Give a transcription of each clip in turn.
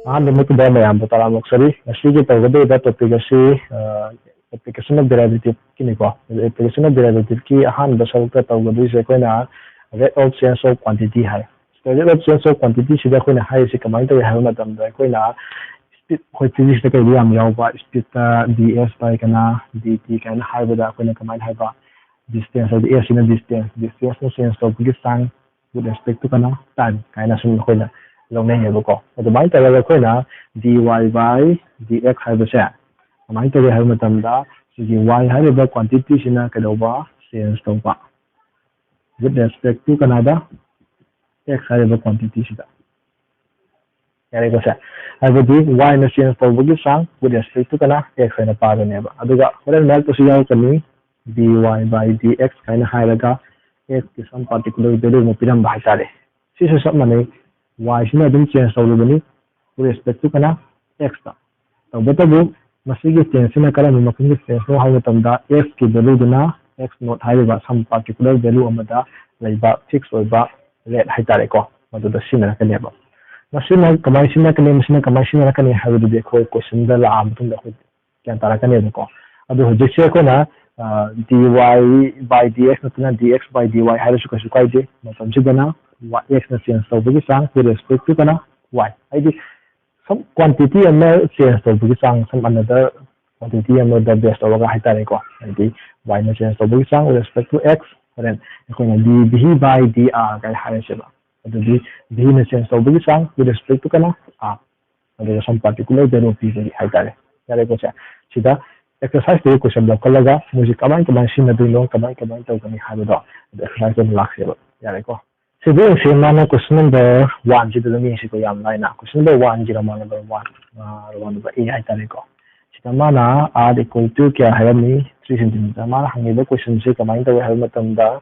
ꯑꯍꯥꯟꯕꯃꯛ ꯃꯌꯥꯝꯕꯨ ꯇꯔꯥꯃꯨꯛꯆꯔꯤ ꯉꯁꯤꯒꯤ ꯇꯧꯒꯗꯧꯔꯤꯕ ꯇꯣꯄꯤꯛ ꯑꯁꯤ ꯑꯦꯄ꯭ꯂꯤꯀꯦꯁꯟ ꯑꯣꯐ ꯗꯦꯔꯤꯚꯦꯇꯤꯚꯀꯤꯅꯤꯀꯣ ꯑꯦꯄ꯭ꯂꯤꯀꯦꯁꯟ ꯑꯣꯐ ꯗꯦꯔꯤꯚꯦꯇꯤꯚꯀꯤ ꯑꯍꯥꯟꯕ ꯁꯔꯨꯛꯇ ꯇꯧꯒꯗꯣꯏꯁꯦ ꯑꯩꯈꯣꯏꯅ rate of change of quantity ꯍꯥꯏ ꯔꯦꯠ ꯑꯣꯐ ꯆꯦꯟꯖ ꯑꯣꯐ ꯀ꯭ꯋꯥꯟꯇꯤꯇꯤꯁꯤꯗ ꯑꯩꯈꯣꯏꯅ ꯍꯥꯏꯔꯤꯁꯤ ꯀꯃꯥꯏꯅ ꯇꯧꯏ ꯍꯥꯏꯕ ꯃꯇꯝꯗ ꯑꯩꯈꯣꯏꯅ ꯁ꯭ꯄꯤꯗ ꯑꯩꯈꯣꯏ ꯐꯤꯖꯤꯛꯁꯇ ꯀꯩꯗ ꯌꯥꯝ ꯌꯥꯎꯕ ꯁ꯭ꯄꯤꯗꯇ ꯗꯤ ꯑꯦꯁ ꯕꯥꯏ ꯀꯅꯥ ꯗꯤ ꯇꯤ ꯀꯥꯏꯅ ꯍꯥꯏꯕꯗ ꯑꯩꯈꯣꯏꯅ ꯀꯃꯥꯏꯅ ꯍꯥꯏꯕ ꯗꯤꯁꯇꯦꯟꯁ ꯍꯥꯏꯗꯤ ꯑꯦꯁꯁꯤꯅ ꯗꯤꯁꯇꯦꯟꯁꯅ ꯆꯦꯟꯖ ꯇꯧꯕꯒꯤ ꯆꯥꯡ ꯋꯤꯠ ꯔꯦꯁꯄꯦꯛ ꯇꯨ ꯀꯅꯥ ꯇꯥꯏꯝ ꯀꯥꯏꯅ ꯁꯨꯝ ꯑꯩꯈꯣꯏꯅ ꯂꯧꯅꯩꯌꯦꯕꯀꯣ ꯑꯗꯨꯃꯥꯏꯅ ꯇꯧꯔꯒ ꯑꯩꯈꯣꯏꯅ dy by dx ꯍꯥꯏꯕꯁꯦ ꯀꯃꯥꯏꯅ ꯇꯧꯏ ꯍꯥꯏꯕ ꯃꯇꯝꯗ ꯁꯤꯒꯤ y ꯍꯥꯏꯔꯤꯕ ꯀ꯭ꯋꯥꯟꯇꯤꯇꯤꯁꯤꯅ ꯀꯩꯗꯧꯕ ꯆꯦꯟꯖ ꯇꯧꯕ ꯋꯤꯠ ꯔꯦꯁꯄꯦꯛ ꯇꯨ ꯀꯅꯥꯗ x ꯍꯥꯏꯔꯤꯕ ꯀ꯭ꯋꯥꯟꯇꯤꯇꯤꯁꯤꯗ ꯌꯥꯔꯦꯀꯣꯁꯦ ꯍꯥꯏꯕꯗꯤ y ꯅ ꯆꯦꯟꯖ ꯇꯧꯕꯒꯤ ꯆꯥꯡ ꯋꯤꯠ ꯔꯦꯁꯄꯦꯛ ꯇꯨ ꯀꯅꯥ x ꯍꯥꯏꯅ ꯄꯥꯒꯅꯦꯕ ꯑꯗꯨꯒ ꯍꯣꯔꯦꯟ ꯃꯔꯛꯇꯁꯨ ꯌꯥꯎꯔꯛꯀꯅꯤ dy by dx ꯍꯥꯏꯅ ꯍꯥꯏꯔꯒ x ꯀꯤ ꯁꯝ ꯄꯥꯔꯇꯤꯀꯨꯂꯔ ꯚꯦꯂꯨ ꯑꯃ ꯄꯤꯔꯝꯕ ꯍꯥꯏꯇꯥꯔꯦ ꯁꯤꯁꯨ ꯆꯞ ꯃꯥꯟꯅꯩ y ꯁꯤꯅ ꯑꯗꯨꯝ ꯆꯦꯟꯖ ꯇꯧꯔꯤꯕꯅꯤ ꯋꯤꯠ ꯔꯦꯁꯄꯦꯛ ꯇꯨ ꯀꯅꯥ x ꯇꯧꯕꯇꯕꯨ ꯃꯁꯤꯒꯤ ꯆꯦꯟꯖꯁꯤꯅ ꯀꯔꯝꯕ ꯃꯈꯜꯒꯤ ꯆꯦꯟꯖꯅꯣ ꯍꯥꯏꯕ ꯃꯇꯝꯗ x ꯀꯤ ꯚꯦꯂꯨꯗꯨꯅ x ꯅꯣꯠ ꯍꯥꯏꯔꯤꯕ ꯁꯝ ꯄꯥꯔꯇꯤꯀꯨꯂꯔ ꯚꯦꯂꯨ ꯑꯃꯗ ꯂꯩꯕ ꯐꯤꯛꯁ ꯑꯣꯏꯕ ꯔꯦꯠ ꯍꯥꯏꯇꯥꯔꯦꯀꯣ ꯃꯗꯨꯗ ꯁꯤꯖꯤꯟꯅꯔꯛꯀꯅꯦꯕ ꯃꯁꯤꯅ ꯀꯃꯥꯏꯅ ꯁꯤꯖꯤꯟꯅꯔꯛꯀꯅꯤ ꯃꯁꯤꯅ ꯀꯃꯥꯏꯅ ꯁꯤꯖꯤꯟꯅꯔꯛꯀꯅꯤ ꯍꯥꯏꯕꯗꯨꯗꯤ ꯑꯩꯈꯣꯏ ꯀꯣꯏꯁꯟꯗ ꯂꯥꯛꯑ ꯃꯇꯨꯡꯗ ꯑꯩꯈꯣꯏ ꯒ꯭ꯌꯥꯟ ꯇꯥꯔꯛꯀꯅꯦꯕꯀꯣ ꯑꯗꯨ ꯍꯧꯖꯤꯛꯁꯦ ꯑꯩꯈꯣꯏꯅ dy by dx ꯅꯠꯇꯅ dx by dy ꯍꯥꯏꯔꯁꯨ ꯀꯩꯁꯨ ꯀꯥꯏꯗꯦ ꯃꯇꯝꯁꯤꯗꯅ x ꯅ ꯆꯦꯟꯖ ꯇꯧꯕꯒꯤ ꯆꯥꯡ ꯋꯤꯠ ꯔꯦꯁꯄꯦꯛ ꯇꯨ ꯀꯅꯥ y ꯍꯥꯏꯗꯤ ꯁꯝ ꯀ꯭ꯋꯥꯟꯇꯤꯇꯤ ꯑꯃ ꯆꯦꯟꯖ ꯇꯧꯕꯒꯤ ꯆꯥꯡ ꯁꯝ ꯑꯅꯗꯔ ꯀ꯭ꯋꯥꯟꯇꯤꯇꯤ ꯑꯃꯗ ꯕꯦꯁ ꯇꯧꯔꯒ ꯍꯥꯏꯇꯥꯔꯦꯀꯣ ꯍꯥꯏꯗꯤ y ꯅ ꯆꯦꯟꯖ ꯇꯧꯕꯒꯤ ꯆꯥꯡ ꯋꯤꯠ ꯔꯦꯁꯄꯦꯛ ꯇꯨ x ꯍꯣꯔꯦꯟ ꯑꯩꯈꯣꯏꯅ d by dr ꯀꯥꯏꯅ ꯍꯥꯏꯔꯁꯦꯕ ꯑꯗꯨꯗꯤ v ꯅ ꯆꯦꯟꯖ ꯇꯧꯕꯒꯤ ꯆꯥꯡ ꯋꯤꯠ ꯔꯦꯁꯄꯦꯛ ꯇꯨ ꯀꯅꯥ r ꯑꯗꯨꯒ ꯁꯝ ꯄꯥꯔꯇꯤꯀꯨꯂꯔ ꯚꯦꯂꯨ ꯄꯤꯕꯒꯤ ꯍꯥꯏꯇꯥꯔꯦ ꯌꯥꯔꯦꯀꯣꯁꯦ ꯁꯤꯗ ꯑꯦꯛꯁꯔꯁꯥꯏꯖꯇꯒꯤ ꯀꯣꯏꯁꯟ ꯂꯧꯈꯠꯂꯒ ꯃꯣꯏꯁꯤ ꯀꯃꯥꯏ ꯁꯤꯖꯤꯟꯅꯗꯣꯏꯅꯣ ꯀꯃꯥꯏ ꯇꯧꯒꯅꯤ ꯍꯥꯏꯕꯗꯣ ꯑꯗꯨ ꯑꯦꯛꯁꯔꯁꯥꯏꯖ ꯑꯗꯨꯝ ꯂꯥꯛꯁꯦꯕ ꯌꯥꯔꯦꯀꯣ ꯁꯤꯗ ꯌꯦꯡꯁꯤ ꯃꯥꯅ ꯀꯣꯏꯁꯟ ꯅꯝꯕꯔ 1ꯁꯤꯗ ꯑꯗꯨꯝ ꯌꯦꯡꯁꯤꯀꯣ ꯌꯥꯝ ꯂꯥꯏꯅ ꯀꯣꯏꯁꯟ ꯅꯝꯕꯔ 1ꯒꯤ ꯔꯣꯃꯥꯟ ꯅꯝꯕꯔ 1 A ꯍꯥꯏꯇꯥꯔꯦꯀꯣ ꯁꯤꯗ ꯃꯥꯅ r equal to ꯀꯌꯥ ꯍꯥꯏꯔꯝꯃꯤ 3 ꯁꯦꯟꯇꯤꯃꯤꯇꯔ ꯃꯥꯅ ꯍꯪꯉꯤꯕ ꯀꯣꯏꯁꯟꯁꯤ ꯀꯃꯥꯏꯅ ꯇꯧꯏ ꯍꯥꯏꯕ ꯃꯇꯝꯗ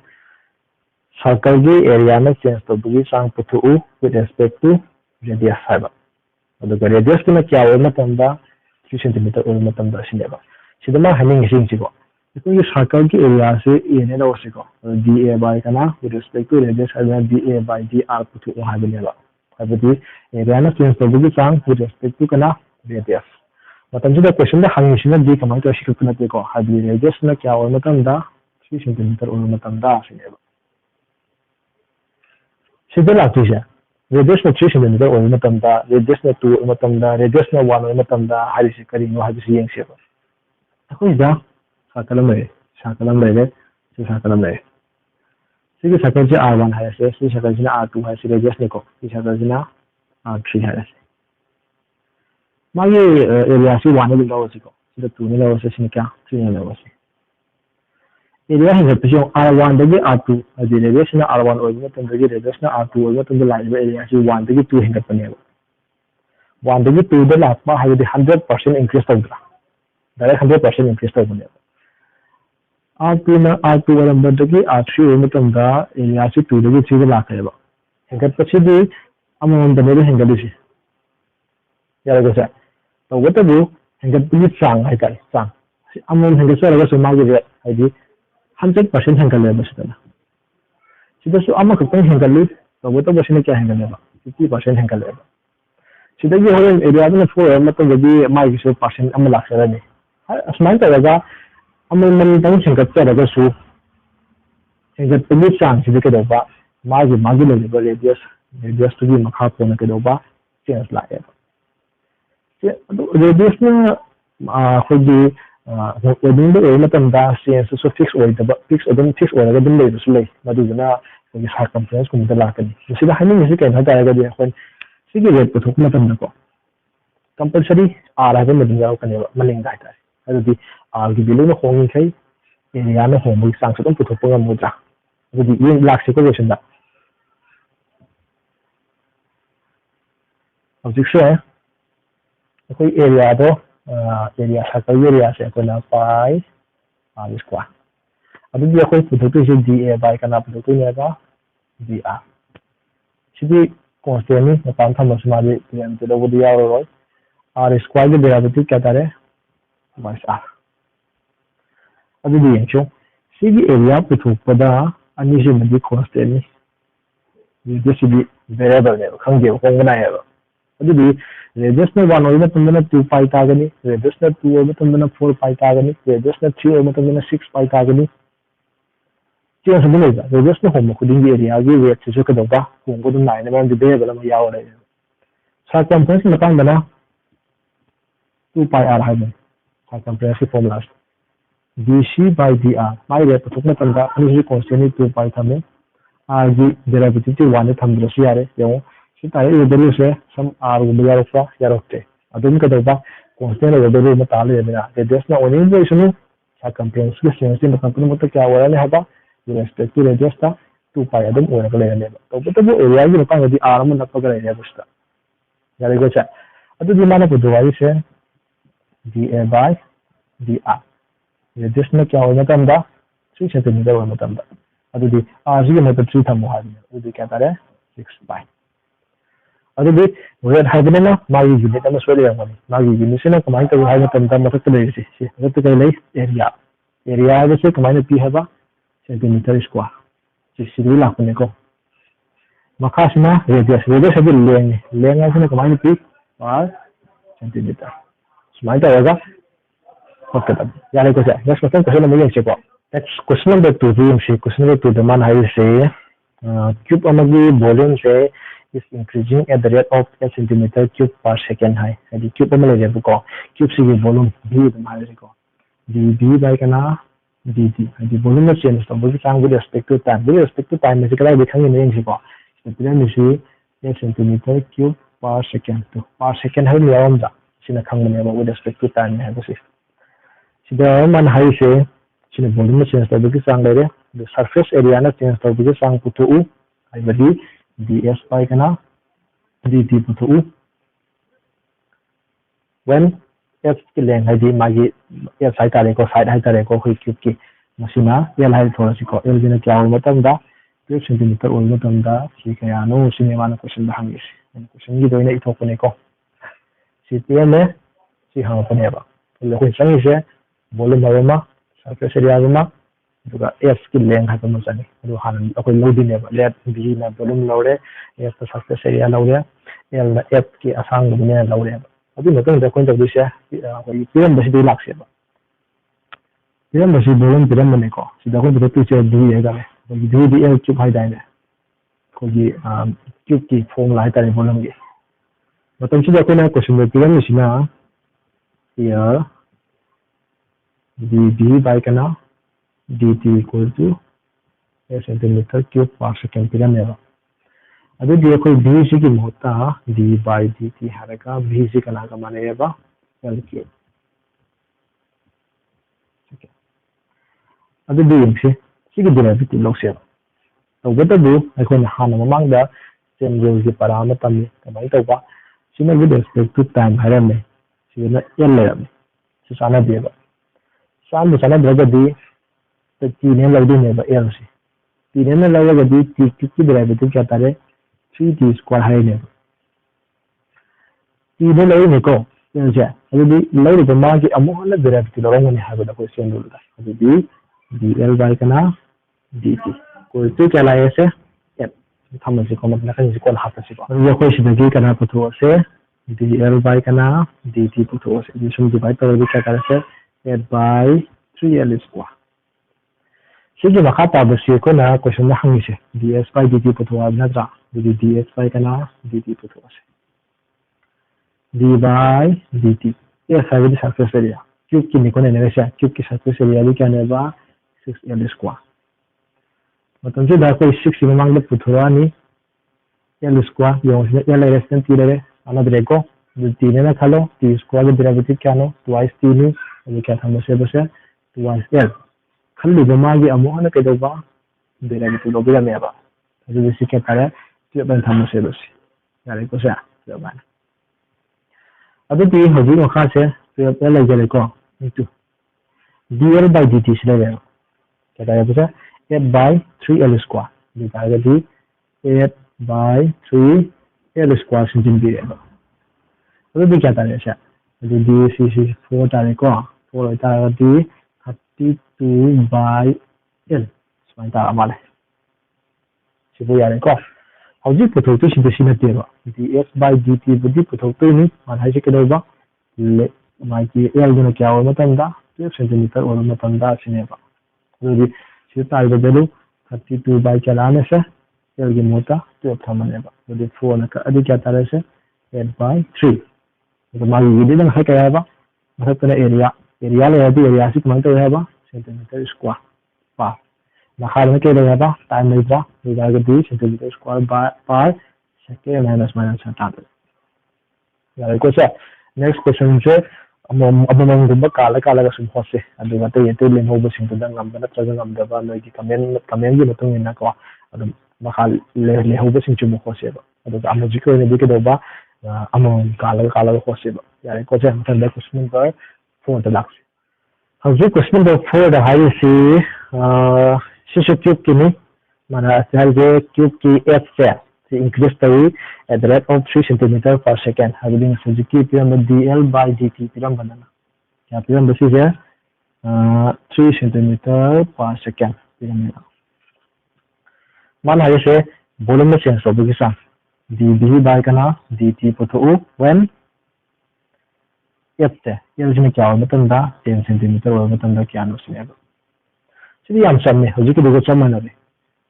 ꯁꯔꯀꯜꯒꯤ ꯑꯦꯔꯤꯌꯥꯅ ꯆꯦꯟꯖ ꯇꯧꯕꯒꯤ ꯆꯥꯡ ꯄꯨꯊꯣꯛꯎ ꯋꯤꯠ ꯔꯦꯁꯄꯦꯛ ꯇꯨ ꯔꯦꯗꯤꯌꯁ ꯍꯥꯏꯕ ꯑꯗꯨꯒ ꯔꯦꯗꯤꯌꯁꯇꯨꯅ ꯀꯌꯥ ꯑꯣꯏꯕ ꯃꯇꯝꯗ 3 ꯁꯦꯟꯇꯤꯃꯤꯇꯔ ꯑꯣꯏꯕ ꯃꯇꯝꯗ ꯑꯁꯤꯅꯦꯕ ꯁꯤꯗ ꯃꯥ ꯍꯥꯏꯅꯤꯡꯉꯤꯁꯤ ꯌꯦꯡꯁꯤꯀꯣ ꯑꯩꯈꯣꯏꯒꯤ ꯁꯔꯀꯜꯒꯤ ꯑꯦꯔꯤꯌꯥꯁꯤ a ꯅꯦ ꯂꯧꯔꯁꯤꯀꯣ da by ꯀꯅꯥ ꯋꯤꯠ ꯔꯦꯁꯄꯦꯛ ꯇꯨ ꯔꯦꯗꯤꯌꯁ ꯍꯥꯏꯗꯅ da by dr ꯄꯨꯊꯣꯛꯎ ꯍꯥꯏꯕꯅꯦꯕ ꯍꯥꯏꯕꯗꯤ ꯑꯦꯔꯤꯌꯥꯅ ꯆꯦꯟꯖ ꯇꯧꯕꯒꯤ ꯆꯥꯡ ꯋꯤꯠ ꯔꯦꯁꯄꯦꯛ ꯇꯨ ꯀꯅꯥ ꯔꯦꯗꯤꯌꯁ ꯃꯇꯝꯁꯤꯗ ꯀꯣꯏꯁꯟꯗ ꯍꯪꯉꯤꯁꯤꯅꯗꯤ ꯀꯃꯥꯏꯅ ꯇꯧꯔ ꯁꯤꯈꯛꯇ ꯅꯠꯇꯦꯀꯣ ꯍꯥꯏꯕꯗꯤ ꯔꯦꯗꯤꯌꯁꯅ ꯀꯌꯥ ꯑꯣꯏꯕ ꯃꯇꯝꯗ 3 ꯁꯦꯟꯇꯤꯃꯤꯇꯔ ꯑꯣꯏꯕ ꯃꯇꯝꯗ ꯁꯤꯅꯦꯕ ꯁꯤꯗ ꯂꯥꯛꯇꯣꯏꯁꯦ ꯔꯦꯗꯤꯌꯁꯅ 3 ꯁꯦꯟꯇꯤꯃꯤꯇꯔ ꯑꯣꯏꯕ ꯃꯇꯝꯗ ꯔꯦꯗꯤꯌꯁꯅ 2 ꯑꯣꯏꯕ ꯃꯇꯝꯗ ꯔꯦꯗꯤꯌꯁꯅ 1 ꯑꯣꯏꯕ ꯃꯇꯝꯗ ꯍꯥꯏꯔꯤꯁꯤ ꯀꯔꯤꯅꯣ ꯍꯥꯏꯕꯁꯤ ꯌꯦꯡꯁꯦꯕ ꯑꯩꯈꯣꯏꯗ ꯁꯔꯀꯜ ꯑꯃ ꯂꯩꯔꯦ ꯁꯤ ꯁꯔꯀꯜ ꯑꯃ ꯂꯩꯔꯦ ꯁꯤꯒꯤ ꯁꯔꯀꯜꯁꯤ r1 ꯍꯥꯏꯔꯁꯦ ꯁꯤ ꯁꯔꯀꯜꯁꯤꯅ r2 ꯍꯥꯏꯔꯁꯤ ꯔꯦꯗꯤꯌꯁꯅꯤꯀꯣ ꯁꯤ ꯁꯔꯀꯜꯁꯤꯅ r3 ꯍꯥꯏꯔꯁꯦ मागे एरिया से 1 ने लवसी को सिदा 2 ने लवसी सिने क्या 3 ने लवसी एरिया है जब r1 दगे r2 अदि रेडियस ना r1 ओइबो तम दगे रेडियस ना r2 ओइबो तम लाइबो एरिया से 1 दगे 2 हेंगतपने 1 दगे 2 द लापा हाइदि 100% इंक्रीज तौद्रा डायरेक्ट 100% इंक्रीज तौबने r2 ना r2 नंबर दगे r3 ओइबो तम दा एरिया से 2 दगे 3 लाखेबा हेंगतपसिदि अमम दने हेंगदिसि यारगोसा तौबतबु हेंगतपनि चांग हाइतारे चांग अमम हेंगसरगसु मागे हाइदि 100% हेंगलेबा सिदना सिदसु अमखतन हेंगलि तौबतबु सिने क्या हेंगलेबा 50% हेंगलेबा सिदगी होरेन एरियादुना फोर मतबदि माइगिसु परसेंट अम लाखसरनि असमान तरगा अमम तंग हेंगतरगसु हेंगतपनि चांग सिदि केदोबा मागे लेबा रेडियस तुगी मखा पोना केदोबा चेंज लाएबा रेडियस अखोगी वेडिंग चेंज फिक्स फिक्स लेना सर्कमफ्रेंस कुछ लाकनी हाइनिंग कहीं रेट पुथोको कंपलसरी आर है मलिंग आर की बिलो होंगे एरिया होंगे चांग पुथोद्रा लाक्सेको क्वेश्चन हजिसे अखोई एरिया दो एरिया सर्कल एरिया से अखोना पाई r स्क्वायर अदुदी अखोई पुथोतोइसे da by kana पुथोतोइनेबा dr सिदी कांस्टेंट नि मपान थमस मादि एम ते दबुदी यावरोय r स्क्वायर के डेरिवेटिव क्या तारे -r अदुदी येंचो सिदी एरिया पुथोपदा अनिसे मदि कांस्टेंट नि दिस सिदी वेरिएबल ने खंगे होंगना है अदुदी radius na 1 over tumna 2 pi tagani radius na 2 over tumna 4 pi tagani radius na 3 over tumna 6 pi tagani chen sa bule ba radius na hom khuding gi area gi weight se ka da hom ko dum nai na ma di be ba ma yaw le circumference na kan bana 2 pi r hai ba circumference formula dc by dr mai le pathok na tan da ani constant ni 2 pi thame r gi derivative 1 tham dro si yare yo si ta e value se some r go ya ro ya ro te adum ka da constant le value ma ta le na radius na oni le sunu circumference ke sense na kan mo ta kya wala le haba with respect to radius ta 2 pi adum ora ka le ne ba to bu area gi pa di r ma na pa ka le ne busta ya le go cha adu di mana ko do ai se dA by dr radius na kya hoina tam da 3 cm hoina tam da adu di r gi ma ta 3 tham ho ha adu di kya ta re 6 pi adu di weight hai bana ma gi unit ama so le ngani ma gi unit se na kamai ta hai na tam da ma ta le si adu ta kai le area ga se kamai na pi ha ba centimeter square si si la ko ne ko makha sina radius ha bi leng ga se na kamai na pi par centimeter smai ta ga okay ya le ko sa next question na mai se ko next question number 2 question number 2 the man hai se cube amagi volume se is increasing at the rate of 10 centimeter cube per second hai the cube amale le ko cube se volume v the mai ko dv by kana dt the volume change to with respect to time is kala dikhang ne se ko then you see 10 centimeter cube per second to per second hai leom da sina khang ne with respect to time hai this sida man hai se sina volume change to with sang le the surface area na change to with sang putu u ai badi ds by kana dt putu u when f ki length hai di magi f side ta le ko side hai ta le ko cube ki masina l hai thora si ko l gina kya matam da 2 cm ol matam da si kaya no sine mana question da hangi question gi doina ithok ne ko si tm si ha pa ne ba le ko sangi se volume ma surface area ma duga f ki length ha ma sani du han ko load ne ba let b na volume lore f ta surface area lore l na f ki asang ne lore ba adu na kan da ko da se ko tm ba si lak se ba tm ba si volume tm ne ko si da ko da picture du ye ga le du di l cube hai dai ne ko gi cube ki form lai ta ne volume gi matam si da ko na question me tm ni sina here dv by kana dt equal to a centimeter cube per second tm ne ba adu di ko v si ki mohta d by dt haraka v si kana ka mane ba l cube adu di si ki derivative log se to bata bu ai ko na hana mamang da general ki parameter ni kamai to ba sina with respect to time haram ne sina l le si sana de ba san mu sana daga di ta ti ne la di ne ba l si ti ne la ga di ti ki derivative kya ta re 3t square hai ne ti ne la ne ko yin se adu di la de ma ki amu na derivative lo ne ha ba ko sen lu da adu di dl by kana dt ko to kya la se f tham se ko ma na kan si ko ha ta si ko ya ko si da gi kana putho se dl by kana dt putho se di sum divide to bi kya se f by 3l square si ji makha ta ba si ko na question na hangi se ds by dt putho ab na tra di ds by kana dt putho se d by dt ये सारे भी surface area cube की Nikon ने से cube की surface area भी क्या ने बा 6l स्क्वायर मतलब से दा को 6 में मांग ले पुथुरा नि l स्क्वायर यो से l लेस देन 3 रे अना ब्रेको जो 3 ना खालो t स्क्वायर के डेरिवेटिव क्या नो twice 3 नि ये क्या था से बस twice l खल्ली जमा की अमो ने के दो बा डेरिवेटिव लो भी में बा जो से क्या करे ये बन था से बस यार को से जो बा अब दी हजी मखा से तो ले जले को इनटू dl by dt से ले क्या है बस f by 3l square दिखाएगा दी f by 3l square से जिन भी है अब भी क्या था ऐसा तो d c 4 तारे को 4 तारे दी 32 by l इसमें तारा माले सिर्फ यार को hꯧji puthoktu sina teba dx by dt budi puthoktu ni man haise kedoba le magi l guna kya ho matamda 12 cm or matamda sineba adi si taiba value 32 by chalane se l gi mota 12 thamaneba adi 4 na adi kya tare se 8 by 3 तो magi gidi dang kaya ba mathapna area le area si kamang to ba centimeter square pa Nakala ke le ba time le ba ga di centimeter square per second minus ta ya ko sa next question je among gumba kala ga sum hose adu ga te le no ba sing da ngam ba na tra ngam da ba no gi comment gi matung ina ko adu makal le ho ba sing chu mo hose ba adu ga amaji ko ne bi ke do ba among kala ga hose ba ya ko sa matan da question number 4 da lax howji question number 4 da hai si शिशु cube की नहीं माना cell के cube की F से increase करी at the rate of 3 centimeter per second having Suzuki pyramid dl by dt pyramid बनाना क्या pyramid बसी है 3 centimeter per second pyramid माना ये से volume में change होगी सा db by करना dt पुतो when f से ये उसमें क्या हो मतलब दा 10 centimeter और मतलब दा क्या no Jadi yang sama, jadi kedua sama nabi.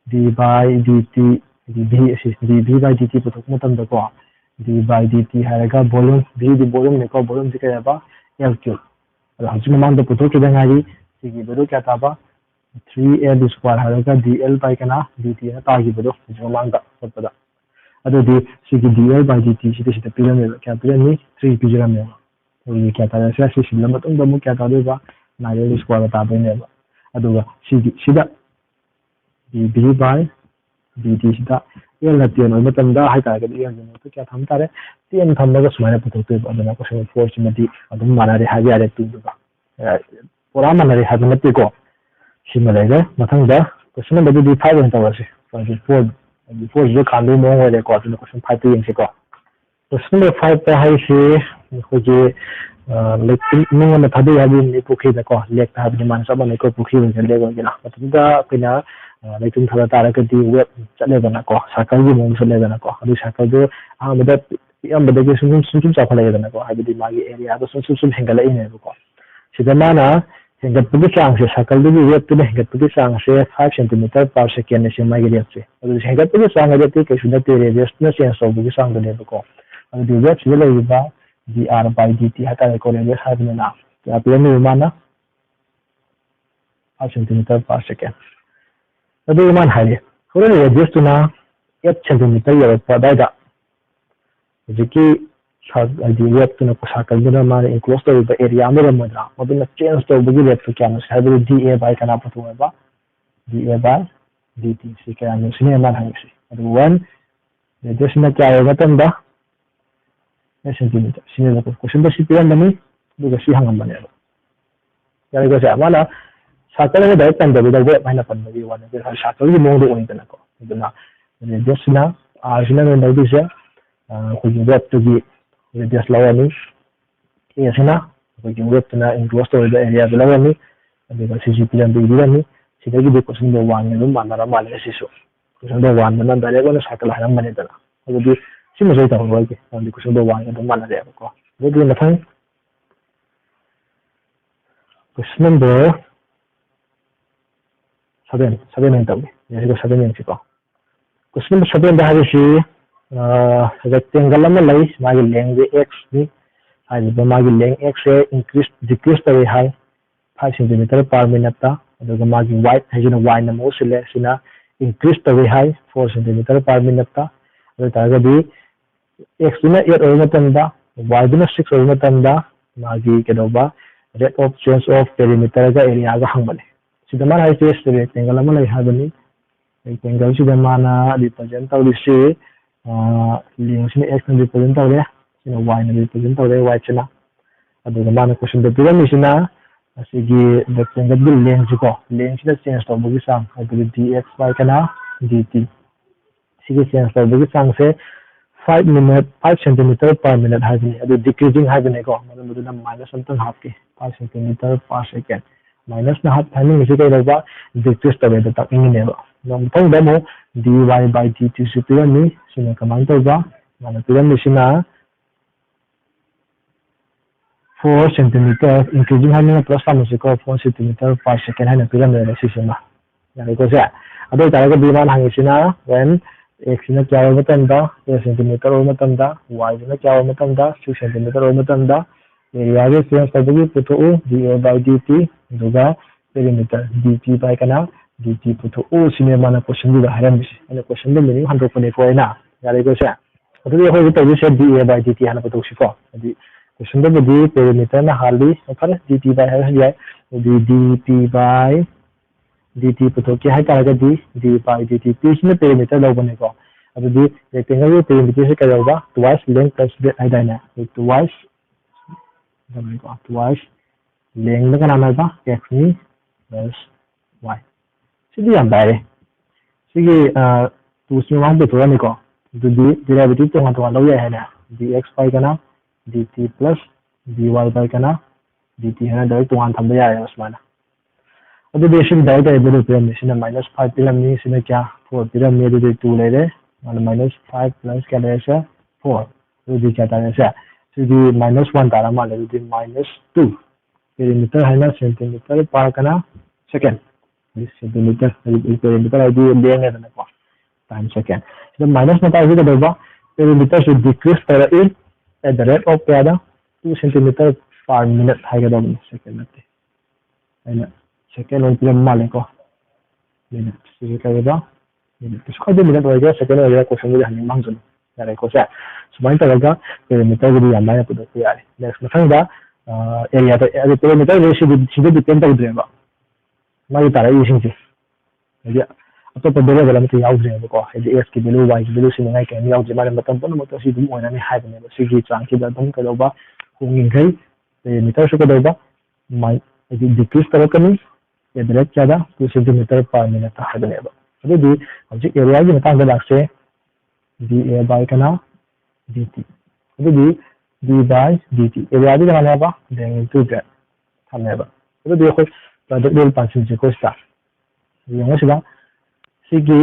D by dt, db by dt betul macam tu kau. D by dt harga volume, d di volume ni kau volume jika apa L cube. Kalau hujung memang tu betul kita ngari, jadi betul kata apa 3L square harga dl by kana dt na tahu betul hujung memang tak betul. Ada di segi dl by dt kita pilih ni, kita pilih ni 3 pilih ni. Jadi kita ada sesi sebelum betul kamu kita ada apa 9L square tahu ni apa. अदुगा सिदा b by dt सिदा l na tian ma tam da hai ta ga l ni to kya tham ta re tian tham ga sumai pu to aduna ko se force mati adum mana re ha ya re tu ba pura mana re ha na ti ko simale ga mathang da question number 5 ta wa se before jo kan do mo re ko aduna question 5 to yin se ko question number 5 ta hai se ko je nung na thadu ya bin ni pukhi da ko lek ta bin man sa ba ne ko pukhi bin le go gina ta da pina le tum thada ta ra ka di web chale da na ko sakal gi mong chale da na ko adu sakal do a ma da yam ba da ge sum cha phala da na ko ha bi ma gi area da sum hengala ine ko sida mana hengat pu sang se sakal do web tu hengat pu sang se 5 cm per second ne se ma gi se adu hengat pu sang ga te ke sunda te radius na se so bu sang do ne ko adu web se le ba dr by dt hata ko le ha bin na ya plan ni mana 5 cm per second adu man hai ko le radius tu na 8 cm ya pa da da jiki sa di web tu na ko sa kal na ma enclose to the area me ma da ma bin change to bu web tu kya na sa du da by kana pa tu ba da by dt si ka na sine man hai si adu one radius na kya ho tam da centimeter sini la question ba si pian bani duga si hangam bani alo yari ko sa mala sakal na dai tan da web mai na pan ba wan de sakal gi mong do oni tan ko iduna radius na ajna na da bisa ko gi web to gi radius lawani ya sina ko gi web na enclosed to the area lawani ade ba si pian bi ni sida gi question do wan ni ma na ma le si so question do wan na da le ko na sakal haram bani tan ade si mo sai ta ho ke on question do wan do man le ko do na thang question number 7 ni taw ye ko 7 ni ko question number 7 da ha si rectangle ma lai ma gi length x ni ha ba ma gi length x se decrease ta hai 5 cm per minute ta adu ga ma gi width ha jina y na mo sile sina increase ta hai 4 cm per minute ta adu ta ga di x na 8 or matanda y na 6 or matanda magi kedoba rate of change of perimeter ga area ga hangbale sida man hai test rectangle ma lai habani rectangle sida mana represent taw si link sini x na represent taw le sina y na represent taw le y china adu ga mana question de pyramid sina asigi rectangle bil length ko length sida change taw bugi sang adu dx by kana dt sigi change taw bugi sang se 5 cm per minute has been decreasing has been go minus something half ke 5 cm per second minus na half timing is ke decrease the way the in ne ꯃꯊꯪꯗ ꯑꯃꯨꯛ dy by dt ꯁꯨ ꯄꯤꯔꯝꯃꯤ ꯁꯤꯅ ꯀꯃꯥꯏꯅ ꯇꯧꯕ ꯃꯥꯅ ꯄꯤꯔꯝꯃꯤꯁꯤꯅ 4 centimeter increasing 하면 plus 하면서고 4 centimeter per second 하는 피라미드 시스템 यानीकोसे अदो तारगा बीमान हंगिसिना when x ना क्या हो मतंदा 8 centimeter हो मतंदा y ना क्या हो मतंदा 6 centimeter हो मतंदा एरिया के सेंस तबगी पुथो dA by dt दुगा perimeter dt by kana dt पुथो सिने माना क्वेश्चन दी हारम बिस एने क्वेश्चन दे मीनिंग 100 कोइना यानीकोसे अदो ये हो तबगी से dA by dt हाना पुथो सिको अदि क्वेश्चन दे बदी perimeter ना हाली फर dt by है dt by dt पुथो के है तारगा d by dt p cine perimeter लोगनेको अदो दी रेक्टेंगल के perimeter से क्या होगा twice length plus breadth है दाइना twice twice length का नाम है बा x plus y सिदी हम बारे सिगी टू से वन पे थोड़ा निको तो दी डेरिवेटिव तो हम तो लो ये है ना dx by का ना dt plus dy by का ना dt है ना डायरेक्ट तो वन थम बया है उसमें अदो बेसिक डायरेक्ट एबल पिरामिड सिना -5 पिरामिड सिना क्या 4 पिरामिड दे 2 ले रे माने -5 प्लस क्या ले से 4 तो दी क्या तारे से सिदी -1 तारा माले दी -2 perimeter है ना सेंटीमीटर पर कना सेकंड सेंटीमीटर perimeter है दी लेंगे ना को टाइम सेकंड तो माइनस में तारे का देबा perimeter should decrease पर इन at the rate of क्या 2 centimeter per minute है का दो सेकंड में है ना सेकंड और पिरामिड माले को मिनट सिगे करेगा मिनट इसको जो मिनट होएगा सेकंड होएगा क्वेश्चन में हमें मांग चलो यार को से सुमाइन तगगा perimeter भी हमारे पुदो को यार नेक्स्ट मथंगा एरिया तो अरे perimeter रेशियो सीधे डिपेंड तौद्रेबा मागी तारा इसिंग से अतोप वेरिएबल अमते याउद्रेबको हेदि x की वैल्यू y की वैल्यू सिनगाई केम याउजे मारे मतम पन मत सि दुम ओनानि हाइबनेबा सिगी चांग की दम कदोबा होंगिंगै perimeter सु कदोबा माइ हेदि डिक्रीज तरकनी एवरेज क्या 2 centimeter per minute हाइबनेबा अदि हजि एरिया की मतंग लाक्से dA by kana dt अदि d by dt एरिया की मानेबा देंग टू दैट थमेबा अदि खो प्रोडक्ट डेल पांच से को स्टार्ट यंग सिबा सिगी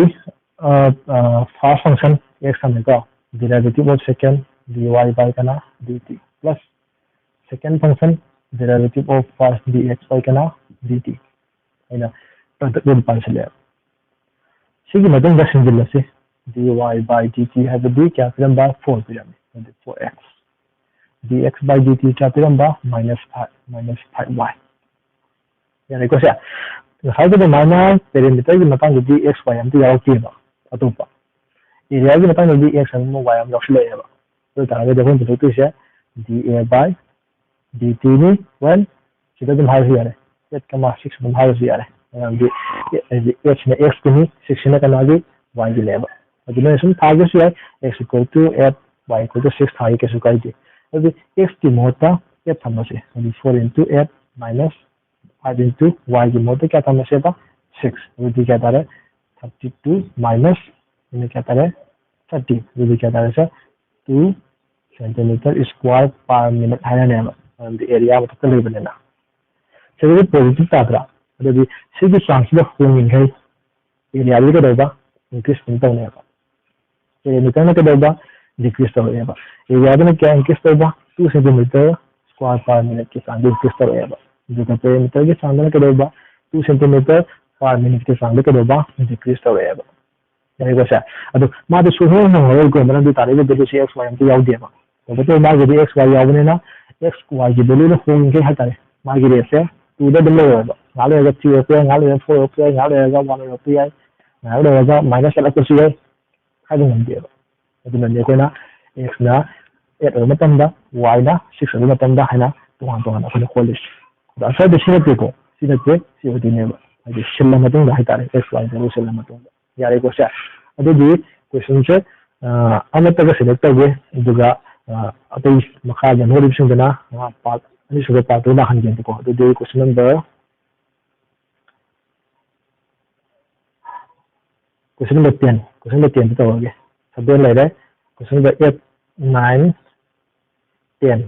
फर्स्ट फंक्शन x हमेगा derivative of second dy by kana dt plus second function derivative of first dx by kana dt है प्रोडक्ट डेल पांच ले सिगी मदन दा सिंगल से dy by dt है दी क्या फिर बा 4 pyramid 4x dx by dt क्या फिर बा -5y यानी को से हाइबे द माइनस पेरीमीटर की मतंग दी x y हम तो याव के बा अतोपा एरिया की मतंग दी x हम y हम लक्षले है बा तो तागे देखो तो से dA by dt ni when सीधा तुम हाई यार 8,6 तुम हाई यार दी h ने x को 6 ने करना दी y की लेबा अदुने सम टारगेट से x equal to 8 y equal to 6 थाई के सुकाई दे अदि x की मोटा 8 थमसे अदि 4 into 8 minus 5 into y की मोटा क्या थमसे बा 6 अदि क्या तारे 32 minus इने क्या तारे 30 अदि क्या तारे से 2 centimeter square per minute है ना अदि एरिया मतलब ले बनेना चलिए पॉजिटिव तात्रा अदि सिगी चांस द होमिंग है एरिया भी करेगा इंक्रीज करता है perimeter में क्या डिक्रीज होएगा एरिया में क्या इंक्रीज होगा 2 centimeter स्क्वायर पर मिनट के साथ डिक्रीज होएगा जो कि perimeter के सामने क्या होगा 2 centimeter पर मिनट के सामने क्या होगा डिक्रीज होएगा यानी वैसा अब मां तो सुनो ना होए को मतलब तारे के वैल्यू से x y हम तो याद दिया तो मां यदि x y याद ने ना x y की वैल्यू ने होम के हटा है मां की रेस 2 द बिलो होगा नाले होगा 3 ओपे नाले होगा 4 ओपे नाले होगा 1 ओपे नाले होगा माइनस अलग कुछ है 하는 건데요. 그러면 얘가 x나 8 얼마던가 y나 6 얼마던가 하나 동안 하나 홀리시. 그래서 시내되고 시내되 시어디네 이제 실험하던 거 하다래 x y 로 실험하던 거. 야래 고사. 어디 question 아무것도 select 누가 어떤 막하게 노립싱드나 파 아니 수가 파도나 한 개도 거. 어디 question number question number 10 question number 10 तो हो गया सब ले रहे question number 8 9 10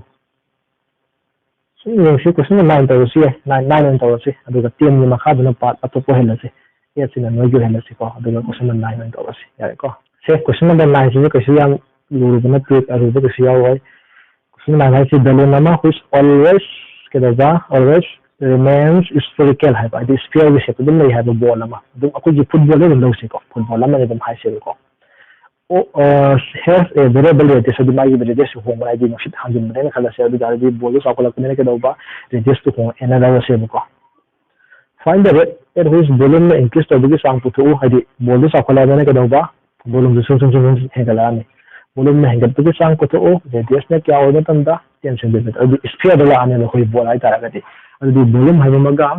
सुन ये question number 9 तो उसी है 9 तो उसी अभी का 10 में मखा दोनों पार्ट अतो को है लसे 8 sina noigi helasi ko aduga question number 9 to basi yare ko se question number 9 si ko siyam luru bana tu aru ba siya hoy question number 9 si balloon nama which always always remains spherical hai ba this sphere we shape dum hai ba ball nama dum aku ji football le lo si ko football nama ne dum hai se ko has a variable radius of the magi radius to home ID no shit hanjum ne khala se adu gari bolu sa kola ne ke doba radius to home another se ko find the rate at which volume increase to the sang putu hadi bolu sa kola ne ke doba volume so he kala ne volume ne hengat to sang putu radius ne kya hoda tanda tension de adu sphere dala ane lo khoi bol ai tara gati adu volume hai maga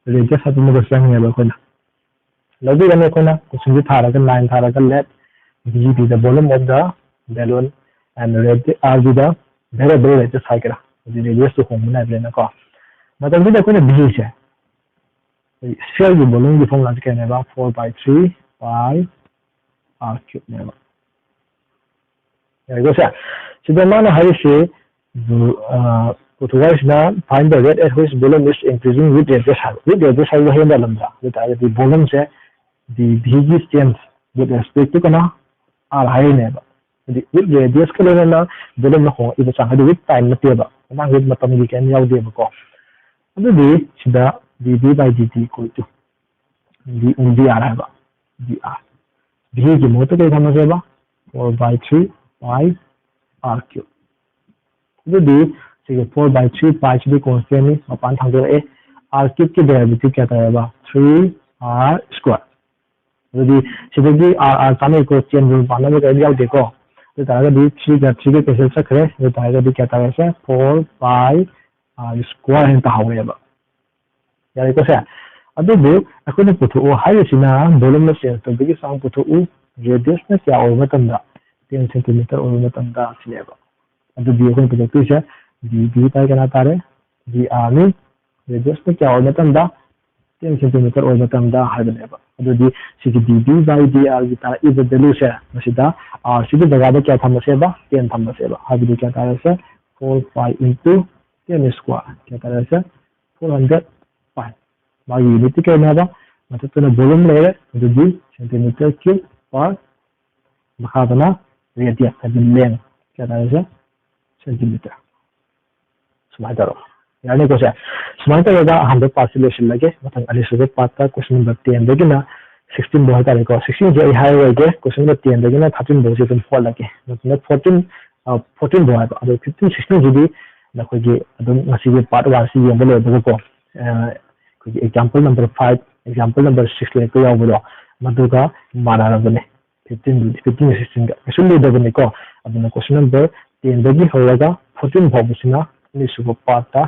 radius ha maga sang ne ba kola lodi ne kona kusungi thara ga line thara ga let V be the volume of the balloon and R be the variable radius cycle. The radius to home na plane ko. Matlab bi देखो ना B है. Sphere की balloon की formula क्या है? 4/3 pi r cube ने ba. ये क्या? So the man है से otherwise ना find the rate at which balloon is increasing with radius height. With radius height है ना लंबा. The volume से the V stands with respect to ना R high neba. With radius ke level na volume na ho iba sang with time na tiba. Na with matam gi kan yaw de ko. Adu di sida dv by dt equal to dr hai ba. dr. V ki moto ke tham se ba 4/3 pi r cube. Adu di sige 4/3 pi bi constant ni apan thang de r cube ki derivative kya ta ba 3r square. यदि सिद्धि सामने को chain rule पाना में कर दिया देखो तो तारा दी 3 के कैसे से करे तो तारा दी क्या तारा से 4 pi स्क्वायर है ताऊ है बा यार को से अदो दो अकोने पुथु ओ हाई सिना वॉल्यूम में चेंज तो बिगी सांग पुथु उ रेडियस में क्या और मतम दा 10 सेंटीमीटर और मतम दा सिले बा अदो दी को प्रोजेक्ट से दी पाई करना तारे दी आने रेडियस में क्या और मतम दा 10 सेंटीमीटर और मतम दा हाई बनेबा अदुदी सिगी dv by dr की तारा इज वैल्यू से मसिदा r सिगी जगह पे क्या थम से बा 10 थम से बा हाबी क्या तारा से 4 pi into 10 स्क्वायर क्या तारा से 400 pi बाकी यूनिट के ना बा मतलब तो वॉल्यूम ले अदुदी सेंटीमीटर क्यूब पर मखादना रेडियस अदु लेंथ क्या तारा से सेंटीमीटर समाइदारो यानी को से समाइता का 100 पार्सिलेशन लगे मतलब अलिसुबे पाता क्वेश्चन नंबर 10 देखना 16 बहुत तारे को 16 जे हाई होगे क्वेश्चन नंबर 10 देखना 13 बहुत से तुम फॉल लगे मतलब 14 बहुत अदो 15 16 जी भी नखोगे अदो ngasi के पार्ट 1 सी यंग ले बको कोई एग्जांपल नंबर 5 एग्जांपल नंबर 6 ले तो यावलो मदुगा माना रबने 15 16 का क्वेश्चन ले दबने को अदो क्वेश्चन नंबर 10 देखि होगा 14 बहुत सिना ni subo pata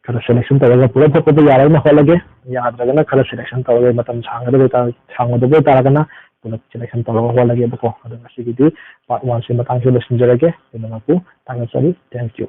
kala selection tawga pura photo de yara na holage yaad ragana kala selection tawga matam sanga de ta sanga de ta ragana pura selection tawga holage bako adana sigidi part 1 se matang se lesson jarage ina ku tanga sari thank you